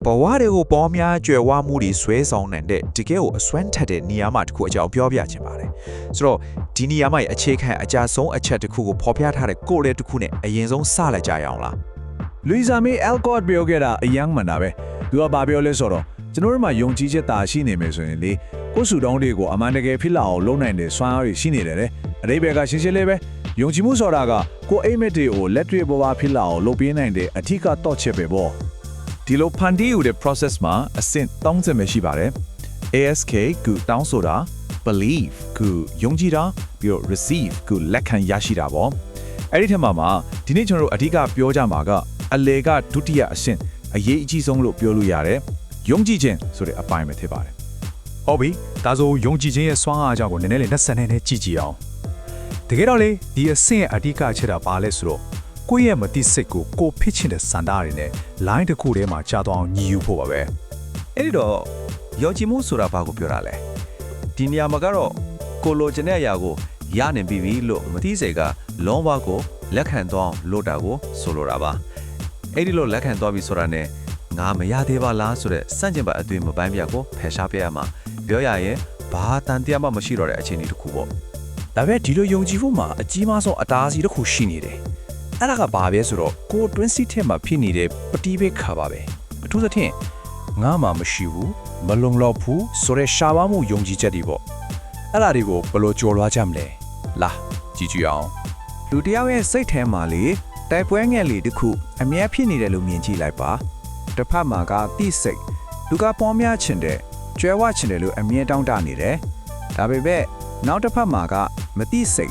ဘဝတွေကိုပေါများကြွယ်ဝမှုတွေဆွဲဆောင်နေတဲ့တကယ်ကိုအစွမ်းထက်တဲ့နေရာမှာတစ်ခုအကြောင်းပြောပြချင်ပါတယ်ဆိုတော့ဒီနေရာမှာအခြေခံအကြဆုံးအချက်တစ်ခုကိုဖော်ပြထားတဲ့ကိုယ်လေးတစ်ခုနဲ့အရင်ဆုံးစလိုက်ကြရအောင်လား လူစာမီအယ်ကော့ပြောခဲ့တာအယံမှန်တာပဲသူကဘာပြောလဲဆိုတော့ကျွန်တော်တို့မှာယုံကြည်ချက်တာရှိနေမယ်ဆိုရင်လေကိုယ်စုတောင်းတွေကိုအမှန်တကယ်ဖြစ်လာအောင်လုပ်နိုင်တဲ့စွမ်းအားတွေရှိနေတယ်တဲ့အရိဘယ်ကရှင်းရှင်းလေးပဲယုံကြည်မှုဆိုတာကကိုယ်အိမ်မက်တွေကိုလက်တွေ့ပေါ်ပါဖြစ်လာအောင်လုပ်ပေးနိုင်တဲ့အထူးကတော့ချက်ပဲပေါ့ဒီလိုဖန်တီးယူတဲ့ process မှာအဆင့်30ပဲရှိပါတယ် ASK ကိုတောင်းဆိုတာ believe ကိုယုံကြည်တာပြီးတော့ receive ကိုလက်ခံရရှိတာပေါ့အဲ့ဒီထက်မှာဒီနေ့ကျွန်တော်တို့အဓိကပြောကြမှာကအလေကဒုတိယအဆင့်အရေးအကြီးဆုံးလို့ပြောလို့ရတယ်ယုံကြည်ခြင်းဆိုတဲ့အပိုင်းပဲဖြစ်ပါတယ်ဟုတ်ပြီဒါဆိုယုံကြည်ခြင်းရဲ့စွမ်းအားအကြောင်းကိုနည်းနည်းလေးလက်စံနဲ့ကြည့်ကြည့်အောင်တကယ်တော့လေဒီအဆင့်အဓိကချက်တာပါလဲဆိုတော့ကိုယ့်ရဲ့မတိစိတ်ကိုဖြစ်ချင်တဲ့စန္ဒတွေနဲ့ line တစ်ခုထဲမှာကြာသွားအောင်ညီယူဖို့ပါပဲ အဲ့ဒီတော့ယုံကြည်မှုဆိုတာဘာကိုပြောတာလဲဒီနေရာမှာကတော့ကိုလိုချင်တဲ့အရာကိုရနိုင်ပြီလို့မသိစိတ်ကလုံးဝကိုလက်ခံသွားလို့တာကိုဆိုလိုတာပါအဲ့ဒီလိုလက်ခံသွားပြီဆိုတာနဲ့ငါမရသေးပါလားဆိုတဲ့စန့်ကျင်ဘက်အသွင်မပိုင်းပြကိုဖယ်ရှားပြရမှာပြောရရင်ဘာတန်တရားမှမရှိတော့တဲ့အခြေအနေတစ်ခုပေါ့ ဒါပေမဲ့ဒီလိုယုံကြည်ဖို့မှာအကြီးမားဆုံးအတားအဆီးတစ်ခုရှိနေတယ်အဲ့ဒါကဘာပဲဆိုတော့ကိုတွင်းစီထဲမှာဖြစ်နေတဲ့ပတိဘေခါပါပဲအထူးသဖြင့်ငါမှမရှိဘူးမလုံလောက်ဘူးဆိုတဲ့ရှားပါမှုယုံကြည်ချက်တွေပေါ့အဲ့ဒါတွေကိုဘယ်လိုကြော်လွှားကြမလဲလာကြည့်ကြည့်အောင် လူတယောက်ရဲ့စိတ်ထဲမှာလေတိုက်ပွဲငယ်လေးတစ်ခုအမြဲဖြစ်နေတယ်လို့မြင်ကြည့်လိုက်ပါတစ်ဖက်မှာကတိစိတ်လူကပေါများချင်တယ်ကျွဲဝချင်တယ်လို့အမြဲတောင်းတနေတယ်ဒါပေမဲ့နောက်တစ်ဖက်မှာကမတိစိတ်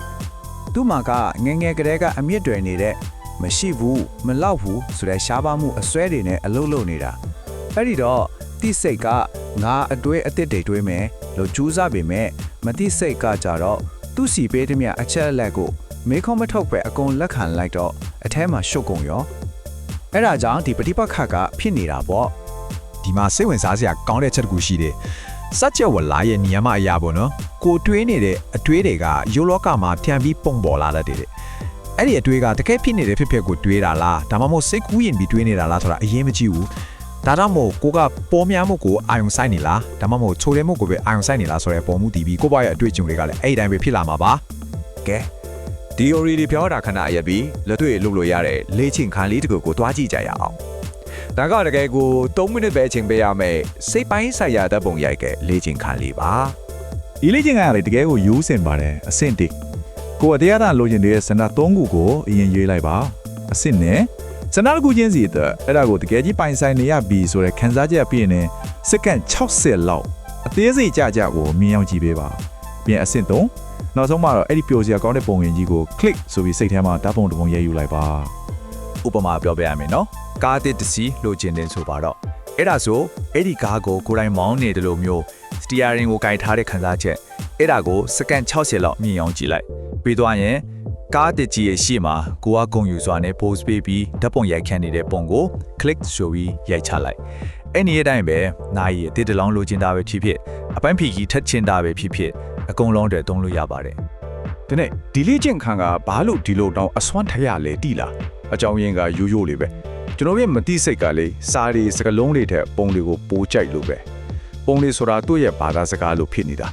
သူ့မှာကငယ်ငယ်ကလေးကအမြင့်တွယ်နေတဲ့မရှိဘူးမလောက်ဘူးဆိုတဲ့ရှားပါမှုအစွဲတွေနဲ့အလုံးလုံးနေတာအဲ့ဒီတော့တိစိတ်ကငါအတွေးအစ်စ်တွေတွေးမယ်လို့ကြိုးစားပေမဲ့မတိစိတ်ကကြတော့သူ့စီပေးတဲ့မြအချက်အလက်ကိုမေးခွန်းမထုတ်ပဲအကုန်လက်ခံလိုက်တော့အထဲမှာရှုပ်ကုန်ရောအဲ့ဒါကြောင့်ဒီပฏิပတ်ခတ်ကဖြစ်နေတာပေါ့ ဒီမှာစိတ်ဝင်စားစရာကောင်းတဲ့ချက်တစ်ခုရှိတယ်စัจ java လာရဲ့နေရာမှာအရာပေါ့နော်ကိုတွေးနေတဲ့အတွေးတွေကရုပ်လောကမှာထန်ပြီးပုံပေါ်လာတတ်တယ်အဲ့ဒီအတွေးကတကယ်ဖြစ်နေတဲ့ဖြစ်ကိုတွေးတာလားဒါမှမဟုတ်စိတ်ကူးရင်ပြီးတွေးနေတာလားဆိုတာအရင်မကြည့်ဘူးဒါတော့မို့ကိုကပေါ်များမှုကိုအာယုံဆိုင်နေလားဒါမှမဟုတ်ချိုးရဲမှုကိုပဲအာယုံဆိုင်နေလားဆိုတဲ့ပုံမှုတည်ပြီးကိုယ့်ဘရဲ့အတွေ့အကြုံတွေကလည်းအဲ့ဒီတိုင်းပဲဖြစ်လာမှာပါကဲ theory တွေပြောတာခဏအရက်ပြီးလက်တွေ့လုပ်လို့ရတဲ့လေ့ကျင့်ခန်းလေးတစ်ခုကိုတွားကြည့်ကြရအောင်ဒါကတကယ်ကို3မိနစ်ပဲအချိန်ပေးရမယ်စိတ်ပိုင်းဆိုင်ရာတပ်ပုံရိုက်ကလေ့ကျင့်ခန်းလေးပါ ဒီလေ့ကျင့်ခန်းကလေတကယ်ကိုရိုးစင်ပါတယ်အဆင့်1ကိုအတရားသာလိုချင်တဲ့စန္ဒ3ခုကိုအရင်ရွေးလိုက်ပါအဆင့်နဲ့စန္ဒတစ်ခုချင်းစီအတွက်အဲ့ဒါကိုတကယ်ကြီးပိုင်ဆိုင်နေရပြီဆိုတဲ့ခံစားချက်ပြည့်နေစက္ကန့်60လောက်အသေးစိတ်ကြကြကိုမြင်အောင်ကြည့်ပေးပါပြန်အဆင့်3နောက်ဆုံးမှာတော့အဲ့ဒီပျော်စရာကောင်းတဲ့ပုံရင်ကြီးကို click ဆိုပြီးစိတ်ထဲမှာတပ်ပုံတစ်ပုံရေးယူလိုက်ပါဥပမာပြောပြရမယ်နော်ကားတစ်တစီလိုချင်တယ်ဆိုပါတော့အဲ့ဒါဆိုအဲ့ဒီကားကိုကိုယ်တိုင်မောင်းနေတယ်လို့မျိုးစတီယာရင်ကိုကင်ထားတဲ့ခံစားချက်အဲ့ဒါကိုစက္ကန့်60လောက်မြင်အောင်ကြည့်လိုက်ပြီးတော့ရင်ကားတစ်ကြီးရဲ့ရှေ့မှာကိုကဂုံယူစွာနဲ့ pose ပေးပြီးဓာတ်ပုံရိုက်ခန့်နေတဲ့ပုံကို click ဆိုပြီးရိုက်ချလိုက်အဲ့ဒီအတိုင်းပဲနိုင်ရတစ်တလောင်းလိုချင်တာပဲဖြစ်ဖြစ်အပိုင်းဖြီကြီးထက်ချင်တာပဲဖြစ်ဖြစ်အကုန်လုံးတွေသုံးလို့ရပါတယ်ဒီနေ့ဒီလေ့ကျင့်ခန်းကဘာလို့ဒီလိုတောင်အစွမ်းထရလဲတိလားအကြောင်းရင်းကရိုးရိုးလေးပဲကျွန်တော်ရဲ့မတိစိတ်ကလေစားတွေစကလုံးတွေထက်ပုံတွေကိုပိုးကြိုက်လို့ပဲပုံတွေဆိုတာသူ့ရဲ့ဘာသာစကားလို့ဖြစ်နေတာ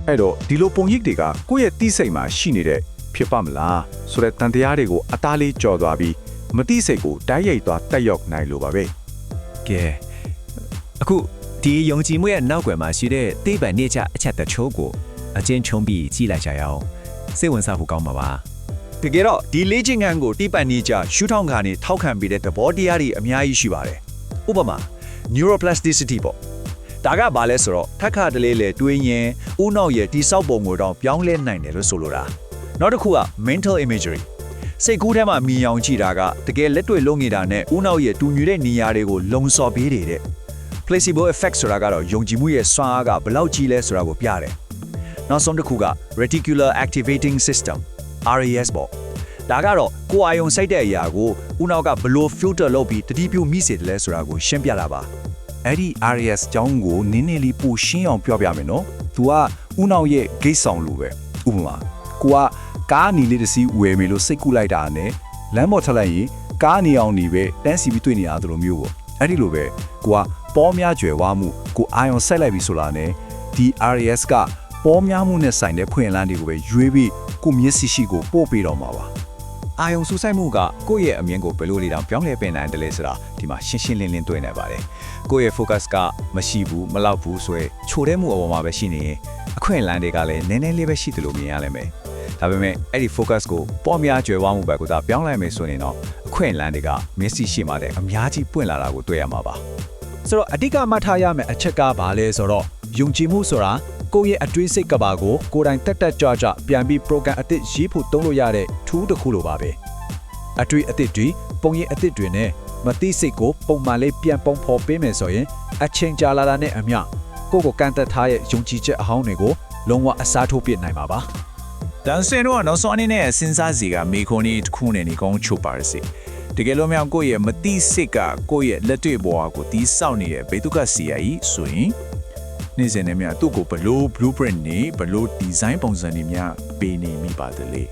အဲ့တော့ဒီလိုပုံရိပ်တွေကကိုယ့်ရဲ့တိစိတ်မှာရှိနေတဲ့ဖြစ်ပါမလားဆိုတဲ့တန်တရားတွေကိုအသားလေးကြော်သွားပြီးမတိစိတ်ကိုတိုက်ရိုက်သွားတက်ရောက်နိုင်လို့ပါပဲ ကဲအခုဒီယုံကြည်မှုရဲ့နောက်ွယ်မှာရှိတဲ့သိပ္ပံနေကြအချက်တချို့ကိုအချင်းချုံပြီးကြည့်လိုက်ကြရအောင်စိတ်ဝင်စားဖို့ကောင်းပါပါ တကယ်တော့ဒီလေ့ကျင့်ခန်းကိုတိပန်နေကြရှုထောင့်ကနေထောက်ခံပေးတဲ့သဘောတရားတွေအများကြီးရှိပါတယ်ဥပမာ neuroplasticity ပေါ့ဒါကဘာလဲဆိုတော့ထက်ခါတလေးလေတွေးရင်ဦးနှောက်ရဲ့တိဆောက်ပုံကိုတော့ပြောင်းလဲနိုင်တယ်လို့ဆိုလိုတာနောက်တစ်ခုက mental imagery စိတ်ကူးထဲမှာမြင်အောင်ကြည့်တာကတကယ်လက်တွေ့လုံးနေတာနဲ့ဦးနှောက်ရဲ့တူညီတဲ့နေရာတွေကိုလုံဆော်ပေးတဲ့ placebo effect ဆိုတာကတော့ယုံကြည်မှုရဲ့စွမ်းအားကဘယ်လောက်ကြီးလဲဆိုတာကိုပြတယ်နောက်ဆုံးတစ်ခုက reticular activating system RAS ပေါ့ဒါကတော့ကိုယ်အာယုံစိုက်တဲ့အရာကိုဦးနောက်ကဘလို့ filter လုပ်ပြီးတတိပြုမိစေတယ်လဲဆိုတာကိုရှင်းပြတာပါအဲ့ဒီ RAS ကြောင်းကိုနင်းနေလီပိုရှင်းအောင်ပြောပြမယ်နော်သူကဦးနောက်ရဲ့ gate ဆောင်လိုပဲဥပမာကိုကကားနီလေးတစ်စီးဝယ်မယ်လို့စိတ်ကူးလိုက်တာနဲ့လမ်းပေါ်ထလိုက်ရင်ကားနေအောင်နေပဲတန်းစီပြီးတွေ့နေရတယ်လို့မျိုးပေါ့အဲ့ဒီလိုပဲကိုက ပေါ်များကျွယ်ဝမှုကိုအာရုံစိုက်လိုက်ပြီဆိုလာနဲ့ဒီ RAS ကပေါ်များမှုနဲ့ဆိုင်တဲ့ဖွင့်လန်းတွေကိုပဲရွေးပြီးကိုမျက်စိရှိကိုပို့ပေးတော့မှာပါ အာယုံစူးစိုက်မှုကကိုယ့်ရဲ့အမြင်ကိုဘယ်လိုလေးတောင်ပြောင်းလဲပင်နိုင်တယ်လဲဆိုတာဒီမှာရှင်းရှင်းလင်းလင်းတွေ့နေပါတယ်ကိုယ့်ရဲ့ focus ကမရှိဘူးမလောက်ဘူးဆိုရင်ချိုတဲ့မှုအပေါ်မှာပဲရှိနေရင်အခွင့်အလမ်းတွေကလည်းနည်းနည်းလေးပဲရှိတယ်လို့မြင်ရလိမ့်မယ်ဒါပေမဲ့အဲ့ဒီ focus ကိုပေါ်များကျွယ်ဝမှုပဲကိုသာပြောင်းလဲမယ်ဆိုရင်တော့အခွင့်အလမ်းတွေကမျက်စိရှိမှတဲ့အများကြီးပွင့်လာတာကိုတွေ့ရမှာပါဆိုတော့အဓိကမှတ်ထားရမယ့်အချက်ကဘာလဲဆိုတော့ယုံကြည်မှုဆိုတာကိုယ့်ရဲ့အတွင်းစိတ်ကဘာကိုကိုယ်တိုင်တက်တက်ကြွကြွပြန်ပြီး program အသစ်ရေးဖို့သုံးလို့ရတဲ့ tool တစ်ခုလိုပါပဲအတွေ့အသစ်တွေပုံရိပ်အသစ်တွေနဲ့မသိစိတ်ကိုပုံမှန်လေးပြန်ပုံဖော်ပေးမယ်ဆိုရင်အချိန်ကြာလာတာနဲ့အမျှကိုယ့်ကိုကန့်သက်ထားရဲ့ယုံကြည်ချက်အဟောင်းတွေကိုလုံးဝအစားထိုးပြနိုင်မှာပါ တန်စင်တော့နောက်ဆုံးအနေနဲ့စဉ်းစားစီကမိခွန်ကြီးတစ်ခုနဲ့နေကောင်းချုပ်ပါရစေတကယ်လို့မြောင်ကိုယ့်ရဲ့မတိစိတ်ကကိုယ့်ရဲ့လက်တွေ့ဘဝကိုတီးဆောက်နေတဲ့ဘေတုကစီယာကြီးဆိုရင်နေ့စဉ်နဲ့မြတ်သူ့ကိုဘလို့ blueprint နဲ့ဘလို့ design ပုံစံတွေများပေးနေမိပါတယ်လေ